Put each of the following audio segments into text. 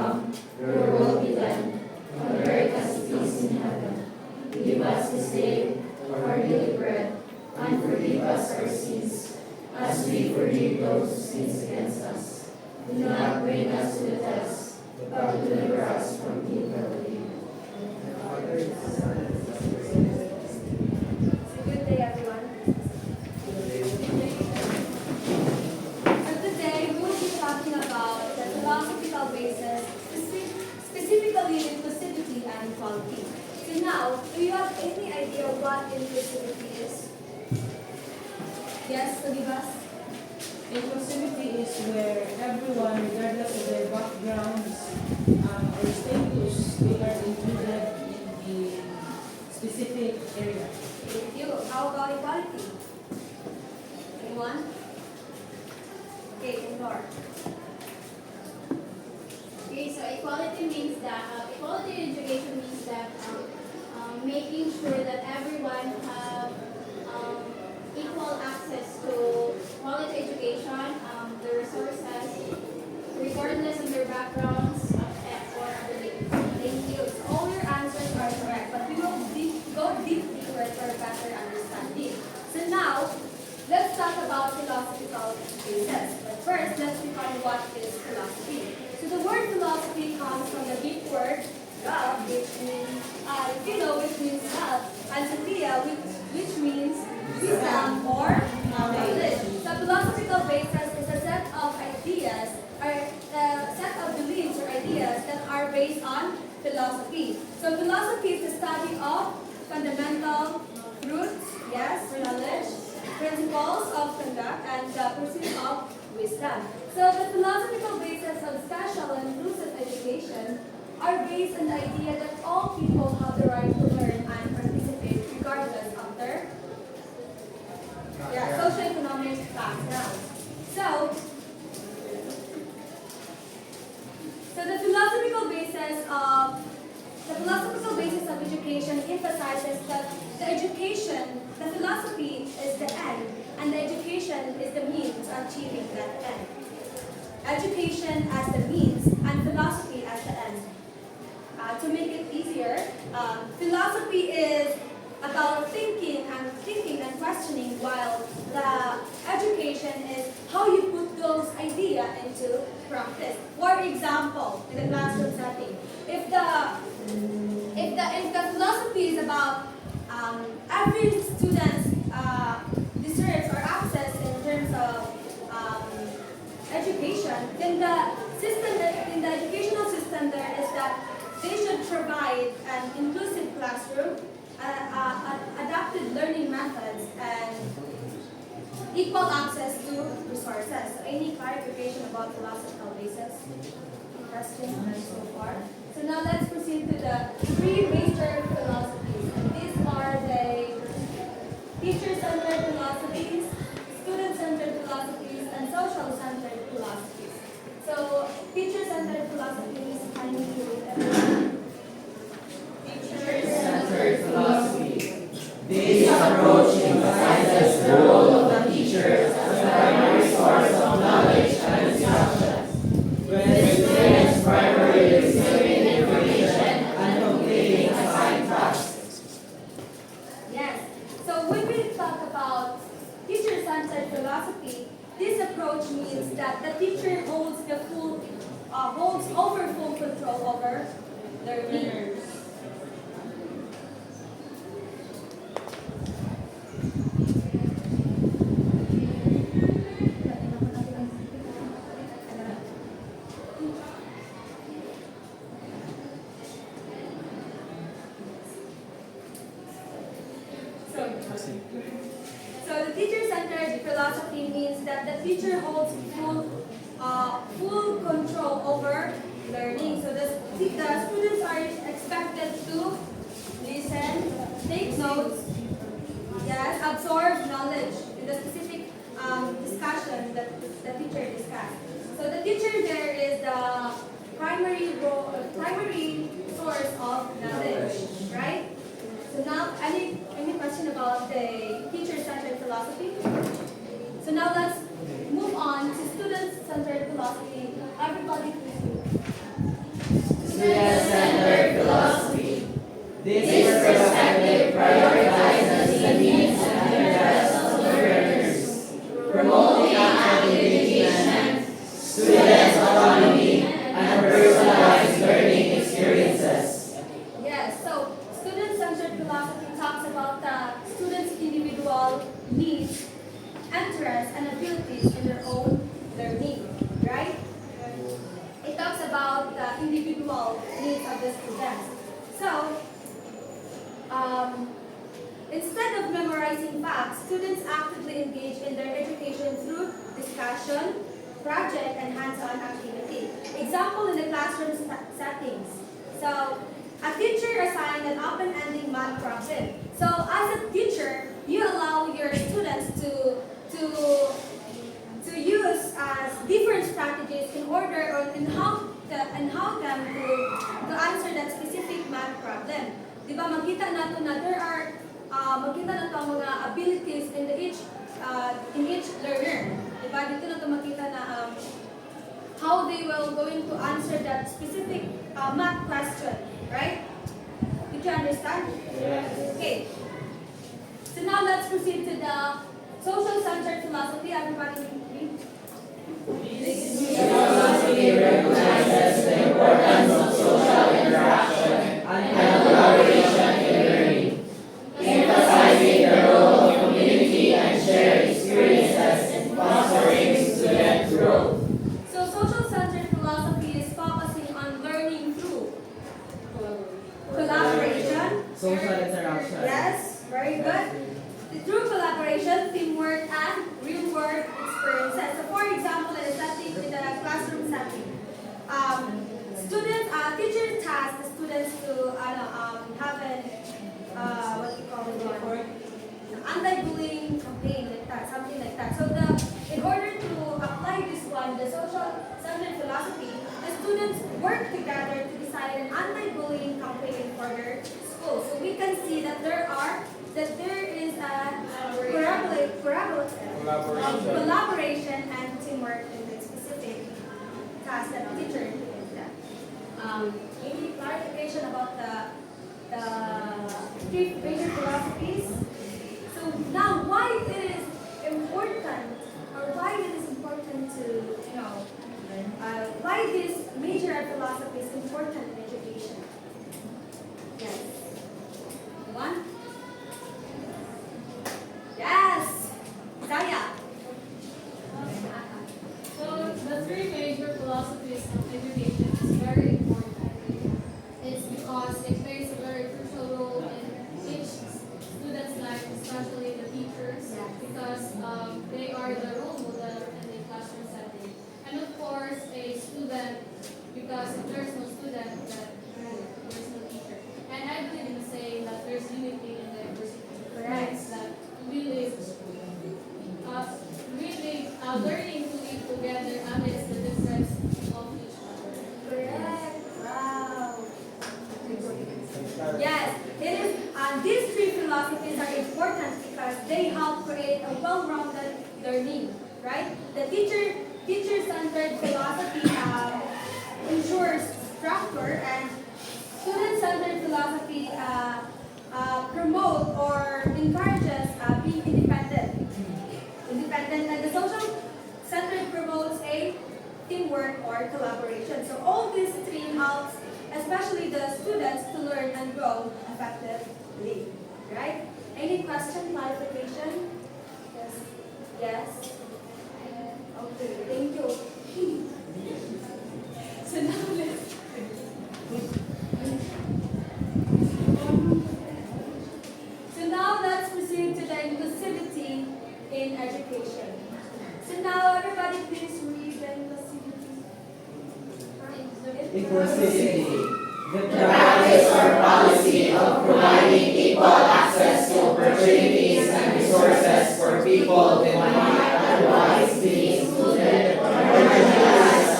come, your will be done, on earth as it is in heaven. Give us this day our daily bread, and forgive us our sins, as we forgive those who sin against us. Do not bring us to the test, but deliver us from evil. Good day, everyone. So today we will be talking about the philosophical basis, specifically inclusivity and equality. So now, do you have any idea what inclusivity is? Yes, Olivas? Inclusivity is where everyone, regardless of their backgrounds or status, they are included in the specific area. Thank you. How about equality? Anyone? Okay, Endor. Okay, so equality means that equality in education means that making sure that everyone have equal access to quality education, the resources, regardless of their backgrounds or abilities. Thank you. So all your answers are correct, but we will go deeply for a better understanding. So now, let's talk about philosophical basis. But first, let's define what is philosophy. So the word philosophy comes from the Greek word "philosoph," which means which means love, and sophia, which means wisdom or knowledge. The philosophical basis is a set of ideas or a set of beliefs or ideas that are based on philosophy. So philosophy is the study of fundamental truths, yes, knowledge, principles of conduct, and the pursuit of wisdom. So the philosophical basis of special and inclusive education are based on the idea that all people have the right to learn and participate regardless of their socioeconomic background. So the philosophical basis of education emphasizes that the philosophy is the end, and the education is the means to achieving that end. Education as the means, and philosophy as the end. To make it easier, philosophy is about thinking and questioning, while the education is how you put those ideas into practice. For example, in the classroom setting, if the philosophy is about every student deserves or access in terms of education, then the system in the educational system there is that they should provide an inclusive classroom, adapted learning methods, and equal access to resources. So any clarification about philosophical basis? Questions so far? So now let's proceed to the three major philosophies. And these are the teacher-centered philosophies, student-centered philosophies, and social-centered philosophies. So teacher-centered philosophies, can you read everyone? Teacher-centered philosophy. This approach emphasizes the role of the teacher as the primary source of knowledge and instruction, with students primarily receiving information and completing assigned tasks. Yes. So when we talk about teacher-centered philosophy, this approach means that the teacher holds full control over learners. So the teacher-centered philosophy means that the teacher holds full control over learning. So the students are expected to listen, take notes, yes, absorb knowledge in the specific discussion that the teacher discussed. So the teacher there is the primary source of knowledge, right? So now, any question about the teacher-centered philosophy? So now let's move on to student-centered philosophy. Everybody please. the students. So, instead of memorizing facts, students actively engage in their education through discussion, project, and hands-on activity. Example in the classroom settings. So, a teacher assigned an open-ending math problem. So, as a teacher, you allow your students to use different strategies in order or in how them to answer that specific math problem. Di ba makita nato na there are makita nato ang mga abilities in each learner. Di ba dito nato makita na how they will going to answer that specific math question, right? Did you understand? Yes. Okay. So now let's proceed to the social-centered philosophy. Everybody read. Philosophy recognizes the importance of social interaction and collaboration in learning, emphasizing the role of community and shared experiences in fostering student growth. So social-centered philosophy is focusing on learning through collaboration. Social interaction. Yes, very good. Through collaboration, teamwork, and real-world experiences. So, for example, in the classroom setting, teachers task the students to have an what you call it, anti-bullying campaign like that, something like that. So, in order to apply this one, the social-centered philosophy, the students work together to decide an anti-bullying campaign for their school. So, we can see that there is a collaboration and teamwork in the specific task that the teacher is done. Any clarification about the three major philosophies? So now, why it is important to why this major philosophy is important in education? Yes. One. Yes! Zaya! So the three major philosophies of education is very important. It's because it plays a very crucial role in each student's life, especially the teachers, because they are the role model in the classroom setting. And of course, a student, because if there's no student, then there's no teacher. And I believe in saying that there's unity in diversity. Correct. Means that we live, learning to live together amidst the difference of each other. Correct. Wow. Yes, it is. These three philosophies are important because they help create a well-rounded learning, right? The teacher-centered philosophy ensures structure, and student-centered philosophy promote or encourages being independent. And the social-centered promotes a teamwork or collaboration. So all these three helps, especially the students, to learn and grow effectively. Right? Any question, clarification? Yes. Yes. Okay. Thank you. So now let's. So now let's proceed to the inclusivity in education. So now everybody please read the inclusivity. Inclusivity. The Practice or policy of providing equal access to opportunities and resources for people that might otherwise be excluded or marginalized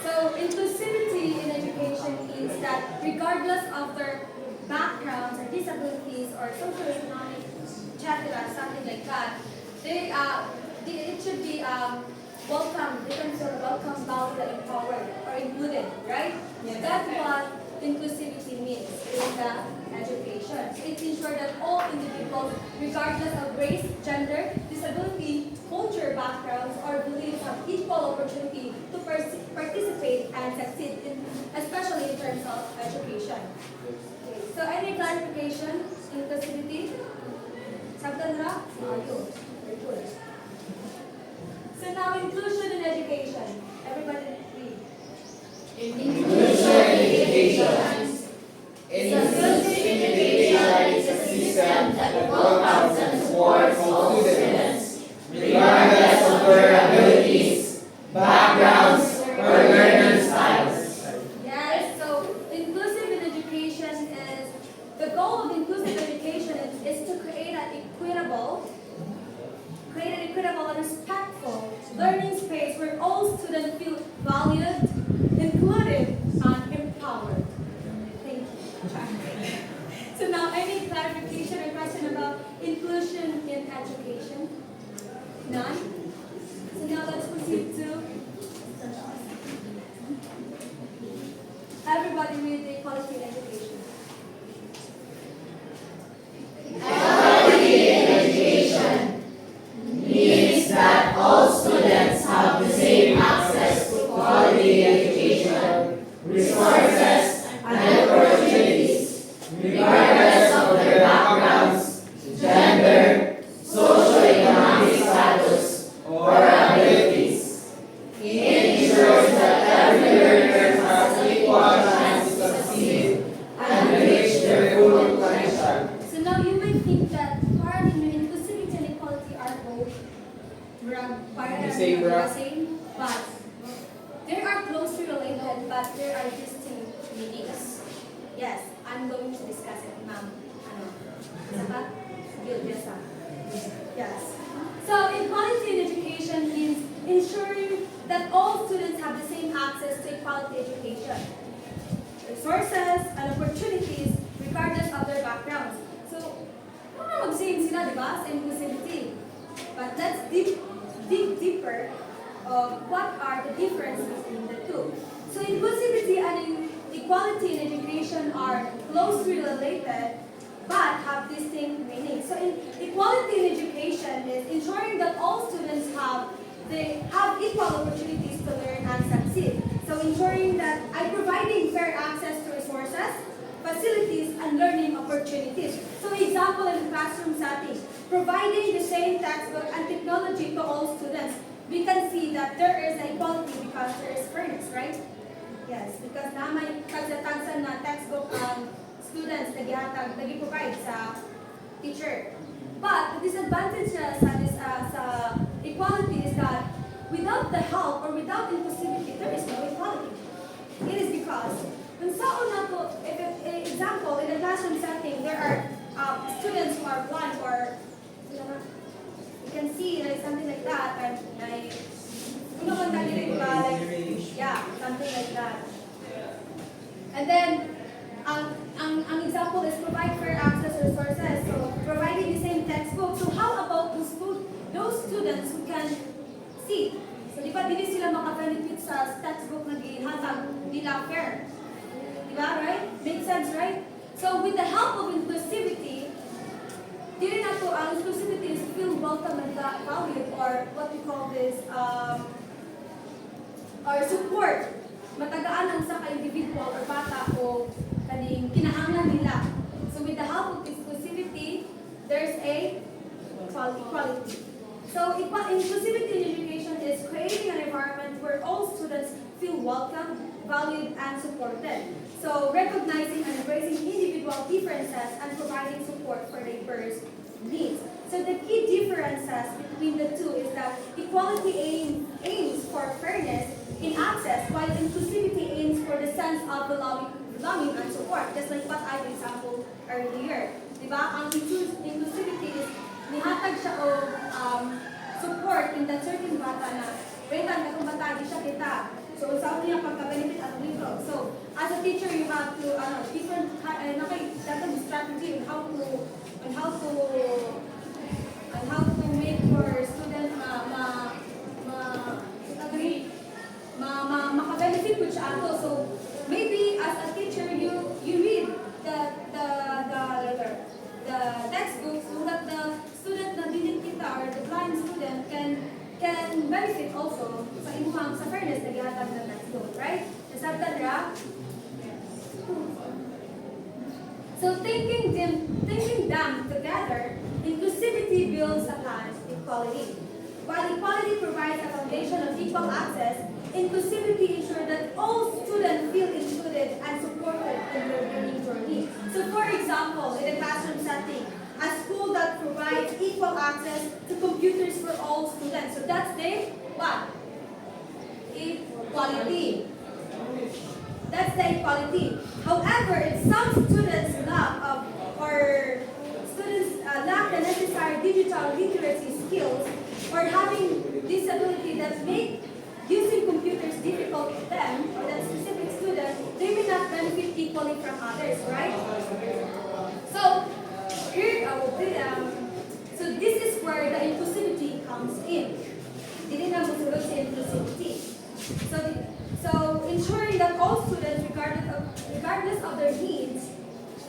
So inclusivity in education means that regardless of their backgrounds or disabilities or socioeconomic status, something like that, it should be welcome. They can feel welcome, valued, empowered, or included, right? Yes. That's what inclusivity means in the education. So it ensures that all individuals, regardless of race, gender, disability, culture, backgrounds, or beliefs, have equal opportunity to participate and succeed, especially in terms of education. Okay. So any clarification? Inclusivity? Sabdan ra? Ayun. Very good. So now inclusion in education. Everybody all students feel valued, included, and empowered. Thank you. So now, any clarification or question about inclusion in education? None? So now let's proceed to everybody read the equality in education. Equality in education means that all students have the same access to quality education, resources, and opportunities, regardless of their backgrounds, gender, socioeconomic status, or abilities. It ensures that every learner has equal chance to succeed and reach their full potential. So now you may think that parang inclusivity and equality are both same, but they are closely related, but there are distinct meanings. Yes, I'm going to discuss it, ma'am. Ano? Isa pa? Yes. Yes. So equality in education means ensuring that all students have the same access to quality education, resources, and opportunities regardless of their backgrounds. So, mag-same sila, di ba, sa inclusivity. But let's dig deeper of what are the differences between the two. So inclusivity and equality in education are closely related but have distinct meanings. So equality in education is ensuring that all students have equal opportunities to learn and succeed. So ensuring that providing fair access to resources, facilities, and learning opportunities. So example in the classroom setting, providing the same textbook and technology to all students. We can see that there is equality because there is fairness, right? Yes, because na may kagsatansan na textbook ang students nag-provide sa teacher. But the disadvantage sa equality is that without the help or without inclusivity, there is no equality. It is because when example, in a classroom setting, there are students who are blind or you can see like something like that, and something like that. And then ang example is provide fair access to resources, so providing the same textbook. So how about those students who can see? So di ba dili sila maka-benefit sa textbook na gihatag nila fair? Di ba, right? Makes sense, right? So with the help of inclusivity, dili na to ang inclusivity is feel welcome and valued, or what we call this or support. Matagaan ang sa ka-individual or bata o kaning kinahanglan nila. So with the help of inclusivity, there's a equality. So inclusivity in education is creating an environment where all students feel welcome, valued, and supported. So recognizing and embracing individual differences and providing support for diverse needs. So the key differences between the two is that equality aims for fairness in access, while inclusivity aims for the sense of belonging and support, just like what I example earlier. Diba? Ang inclusivity is nihatag siya o support in that certain bata na waitan na kung bata di siya kita. So usaw niya pagka-benefit at libro. So as a teacher, you have to different strategy on how to make your student maka-benefit with siya ato. So maybe as a teacher, you read the textbook so that the student na dili kita or the blind student can benefit also sa imuhang sa fairness na gihatag ng textbook, right? Nasabtan ra? So thinking them together, inclusivity builds upon equality. While equality provides a foundation of equal access, inclusivity ensures that all students feel included and supported in their learning journey. So for example, in a classroom setting, a school that provides equal access to computers for all students. So that's the what? Equality. That's the equality. However, if some students lack the necessary digital literacy skills or having disability that make use regardless of their needs,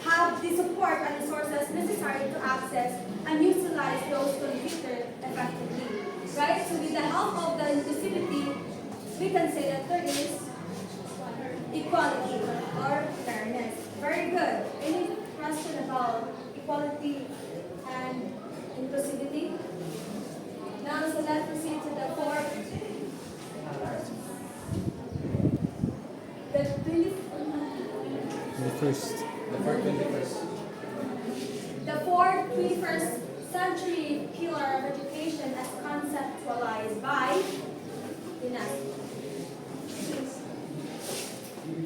have the support and resources necessary to access and utilize those computer effectively. Right? So with the help of the inclusivity, we can say that there is equality or fairness. Very good. Any question about equality and inclusivity? Now, so let's proceed to the fourth. The 21st century pillar of education as conceptualized by UNESCO.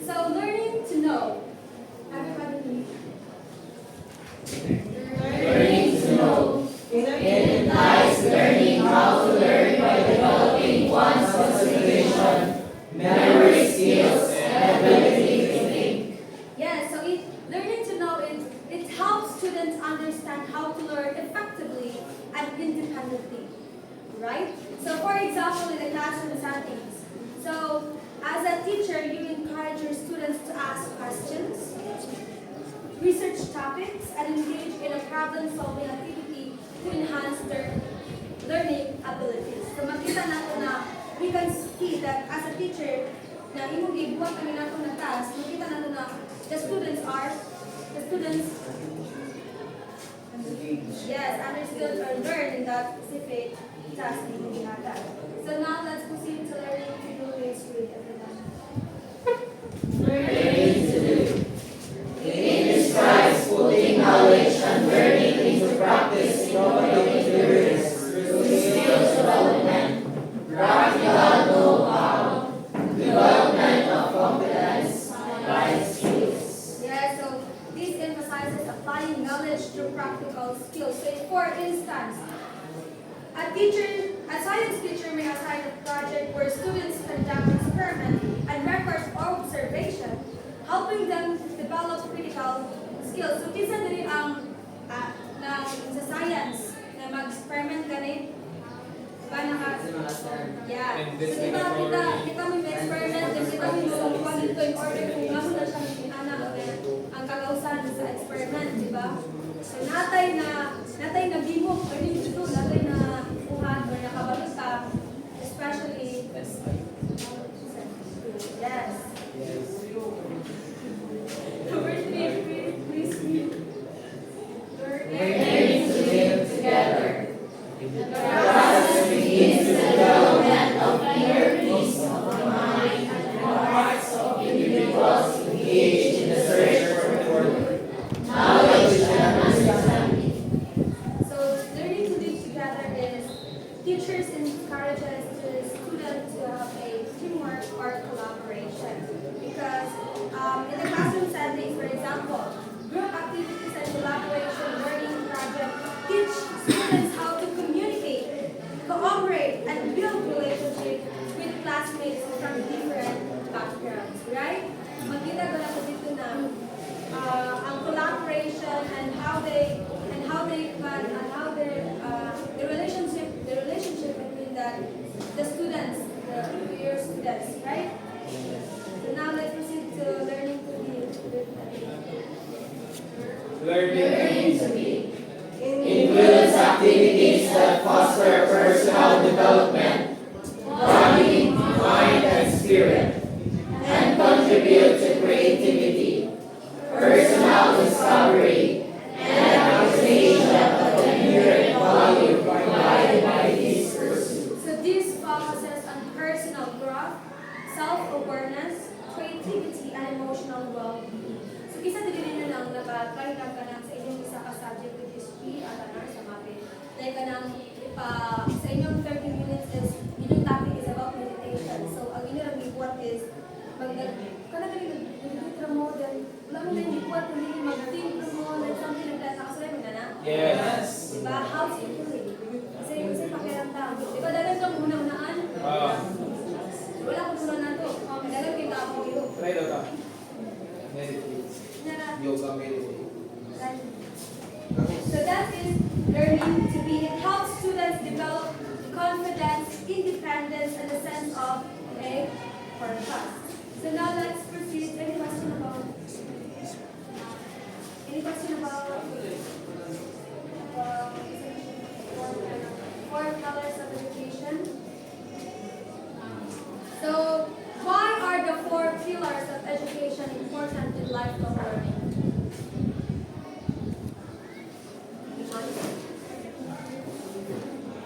So learning to know. Everybody. Learning to know. It implies learning how to learn by developing one's concentration, memory skills, and ability to think. Yeah, so learning to know it helps students understand how to learn effectively and independently. Right? So for example, in the classroom settings. So as a teacher, you encourage your students to ask questions, research topics, and engage in a problem-solving activity to enhance their learning abilities. So makita nato na we can see that as a teacher, na imong gibuhat kami nato na task, makita nato na the students yes, understood or learn in that specific task na imong gihatag. So now let's proceed to learning to do this with everyone. Learning to do. It describes putting knowledge and learning into practice in innovative areas through skills development, practical know-how, development of competence, life skills. Yeah, so this emphasizes applying knowledge through practical skills. So for instance, a science teacher may assign a project where students conduct experiment and record observation, helping them develop critical skills. So kisa diri ang sa science na mag-experiment gani ba yeah. So kita may experiment, then kita may makuha dito in order kung ano na siya ang kagausan sa experiment, di ba? So natay na bimok or dito, natay na kuhan or nakabalot ka, especially yes. Learning to live together. The process begins the development of inner peace of the mind and hearts of individuals engaged in the search for knowledge and understanding. So learning to live together is teachers encourages the student to have a teamwork or collaboration because in the classroom setting, for example, group activities and collaboration learning project teach students how to communicate, cooperate, and build relationships with classmates from different backgrounds, right? Magkita ko lang dito na ang collaboration and how their the relationship between the students, your students, right? So now let's proceed to learning to be Learning to be includes activities that foster personal development, body, mind, and spirit, and contribute to creativity, personal discovery, and appreciation of the inherent value provided by these pursuits. So this focuses on personal growth, self-awareness, creativity, and emotional well-being. So kisa din lang nag-try lang ka lang sa inyong isa ka subject with history at sa MAPE. Like ka nang sa inyong 30 minutes is, inyong topic is about meditation. So ang inyong report is, mag-nag-nag-nag-nag-nag mo, then wala mo na yung report, hindi mag-think mo, like something like that. Nakasulay mo na na? Yes. Diba? How's it feeling? Kasi pakiramdam. Diba dagan kang unang-unaan? Wala ko muna na to. Dagan kita ako ito. Try daw ka. Meditate. Yoga meditate. So that is learning to be. It helps students develop confidence, independence, and a sense of a purpose. So now let's proceed. Any question about important in lifelong learning?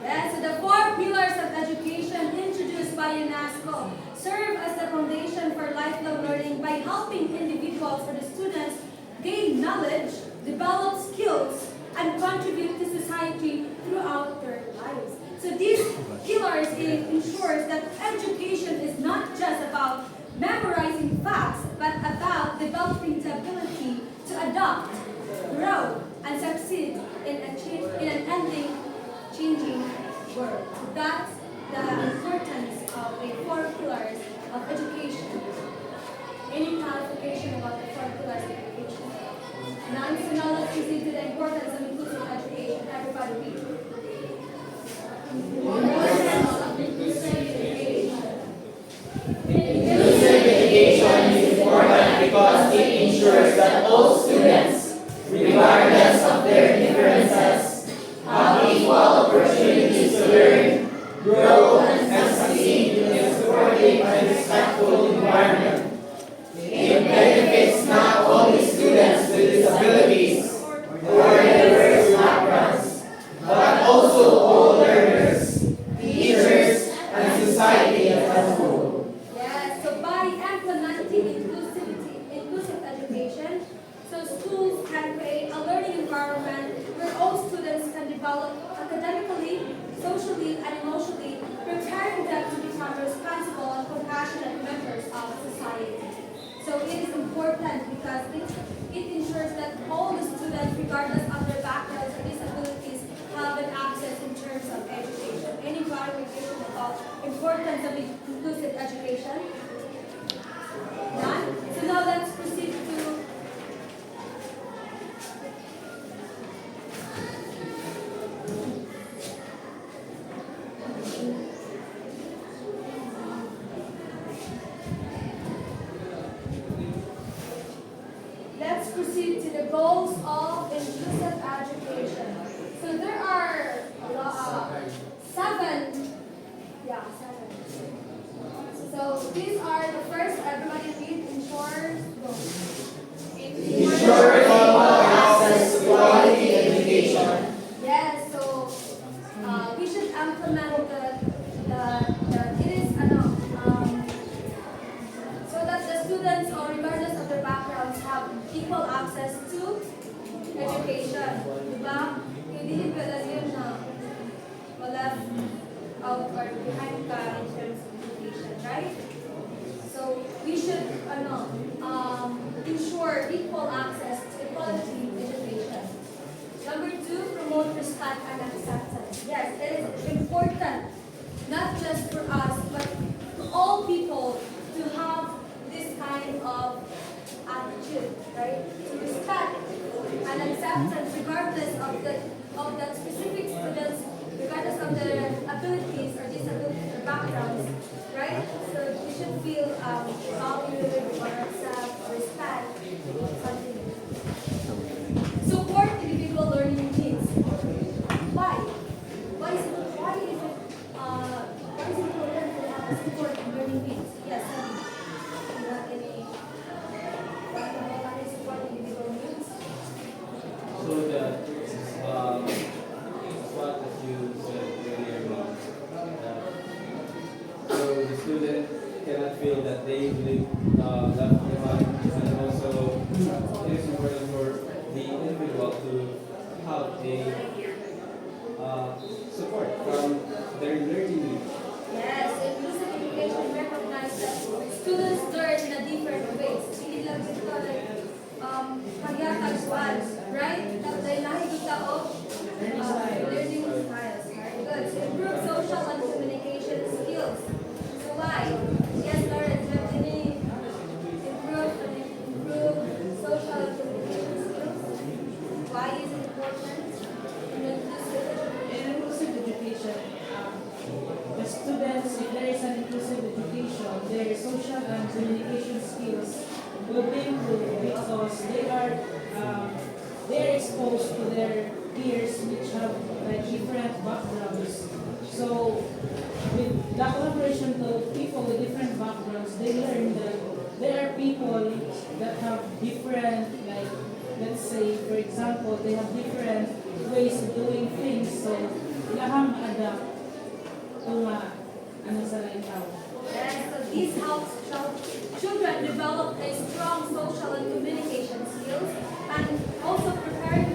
Yes, so the 4 pillars of education introduced by UNESCO serve as the foundation for lifelong learning by helping individuals or the students gain knowledge, develop skills, and contribute to society throughout their lives. So these pillars ensures that education is not just about memorizing facts, but about developing the ability to adapt, grow, and succeed in an ending, changing world. So that's the importance of the 4 pillars of education. Any clarification about the 4 pillars of education? None, so now let's proceed to the importance of inclusive education. Everybody read. Importance of inclusive education. Inclusive education is important because it ensures that all students, regardless of their differences, have equal opportunities to learn, grow, and succeed in a supportive and respectful environment. It benefits not only students with disabilities or diverse backgrounds, but also all learners, teachers, and society as a whole. Yes, so by implementing inclusive education, so schools can create a learning environment where all students can develop academically, socially, and emotionally, preparing them to become responsible and compassionate members of society. So it is important because it ensures that all the students, regardless of their backgrounds or disabilities, have an access in terms of education. Any clarification about importance of inclusive education? None? So now let's proceed to the goals of inclusive education. So there are seven. Yeah, 7. So these are the first. Everybody read. Ensure. Go. Ensure equal access to quality education. Yes. So we should implement it is so that the students, or regardless of their backgrounds, have equal access to education. Diba? Hindi pala yun na left out or behind ka in terms of education, right? So we should ensure equal access to quality education. Number 2, promote respect and acceptance. Yes, it is important, not just for us, but for all people to have this kind of attitude, right? To respect and acceptance regardless of that specific students, regardless of their abilities or disabilities or backgrounds, right? So we should feel valued or accept or respect something. Support individual learning needs. Why? Why is it important to have a support learning needs? Yes, do you have any support individual needs? So that what you said earlier about that, so the student cannot feel that they live left behind, and also it is important for the individual to have a support from their learning needs. Yes, inclusive education recognizes that students learn in a different ways. Hindi lang ito like pagyakagsuan, right? Dahil nakikita o learning styles. Very good. So improve social and communication skills. So why? Yes, Lawrence, do you have any improve social and communication skills? Why is it important in inclusive education? In inclusive education, the students, if there is an inclusive education, their social and communication skills will be improved because they are exposed to their peers which have like different backgrounds. So with the collaboration of people with different backgrounds, they learn that there are people that have different, like, let's say, for example, they have different ways of doing things. So, ilahang adapt kung ano sa lain tao. Yes, so this helps children develop a strong social and communication skills and also prepare